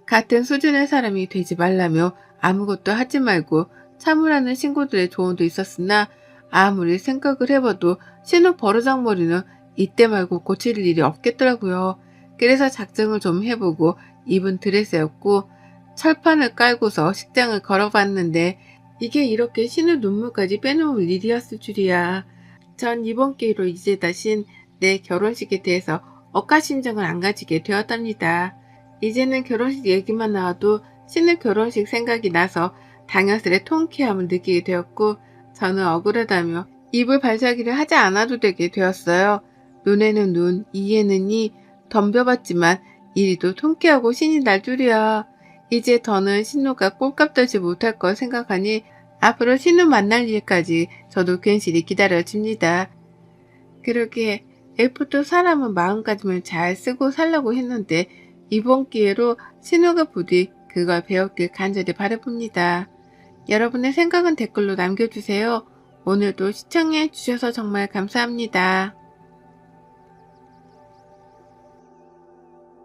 같은 수준의 사람이 되지 말라며 아무것도 하지 말고 참으라는 신고들의 조언도 있었으나 아무리 생각을 해봐도 신우 버르장머리는 이때 말고 고칠 일이 없겠더라고요. 그래서 작정을 좀 해보고 입은 드레스였고 철판을 깔고서 식장을 걸어봤는데 이게 이렇게 신우 눈물까지 빼놓을 일이었을 줄이야. 전 이번 기회로 이제 다신 내 결혼식에 대해서 억하심정을 안 가지게 되었답니다. 이제는 결혼식 얘기만 나와도 신우 결혼식 생각이 나서 당연스레 통쾌함을 느끼게 되었고 저는 억울하다며 입을 발차기를 하지 않아도 되게 되었어요. 눈에는 눈, 이에는 이 덤벼봤지만 이리도 통쾌하고 신이 날 줄이야. 이제 더는 신우가 꼴값 떨지 못할 걸 생각하니 앞으로 신우 만날 일까지 저도 괜시리 기다려집니다. 그러기에 애프터 사람은 마음가짐을 잘 쓰고 살라고 했는데 이번 기회로 신우가 부디 그걸 배웠길 간절히 바라봅니다. 여러분의 생각은 댓글로 남겨주세요. 오늘도 시청해 주셔서 정말 감사합니다.